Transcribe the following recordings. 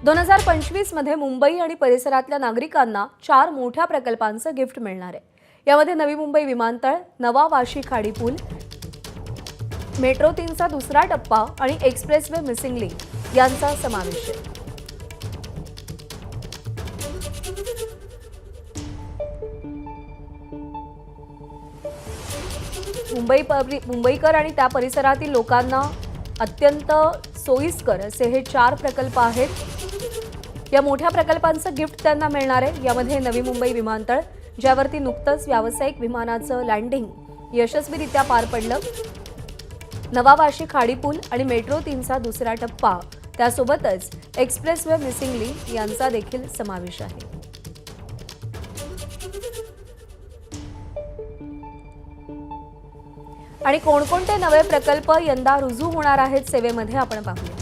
2025 मध्ये मुंबई आणि परिसरातल्या नागरिकांना 4 मोठ्या प्रकल्पांचं गिफ्ट मिळणार आहे। यामध्ये नवी मुंबई विमानतळ, नवा वाशी खाडी पूल, मेट्रो 3चा दुसरा टप्पा आणि एक्सप्रेसवे मिसिंग लिंक यांचा समावेश आहे। मुंबईकर आणि त्या परिसरातील लोकांना अत्यंत सोयीस्कर असे हे 4 प्रकल्प आहेत। या मोठ्या प्रकल्पांचं गिफ्ट त्यांना मिळणार आहे। यामध्ये नवी मुंबई विमानतळ, ज्यावरती नुकतंच व्यावसायिक विमानाचं लँडिंग यशस्वीरित्या पार पडलं, नवा वाशी खाडी पूल आणि मेट्रो 3चा दुसरा टप्पा, त्यासोबतच एक्सप्रेसवे मिसिंग लिंक यांचा देखील समावेश आहे। आणि कोणकोणते नवे प्रकल्प यंदा रुजू होणार आहेत सेवेमध्ये आपण पाहूया।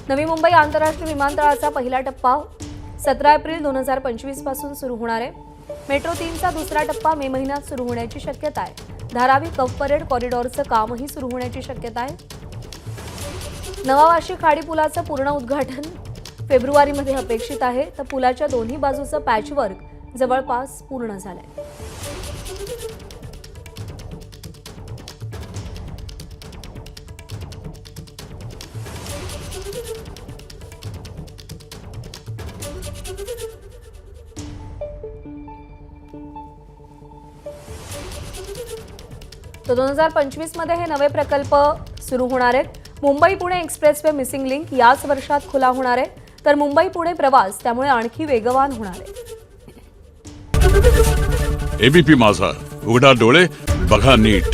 नवी मुंबई आंतरराष्ट्रीय विमानतळाचा पहिला टप्पा 17 एप्रिल 2025 पासून सुरू होणार आहे। मेट्रो 3चा दुसरा टप्पा मे महिन्यात सुरू होण्याची शक्यता आहे। धारावी कफ परेड कॉरिडॉरचं कामही सुरू होण्याची शक्यता आहे। नवा वाशी खाडी पुलाचं पूर्ण उद्घाटन फेब्रुवारीमध्ये अपेक्षित आहे, तर पुलाच्या दोन्ही बाजूचं पॅचवर्क जवळपास पूर्ण झालंय। तर 2025 मध्ये हे नवे प्रकल्प सुरू होणार आहेत। Mumbai Pune expressway missing link याच वर्षात खुला होणार आहे, तर मुंबई पुणे प्रवास त्यामुळे आणखी वेगवान होणार आहे। एबीपी माझा, उघडा डोळे बघा नीट।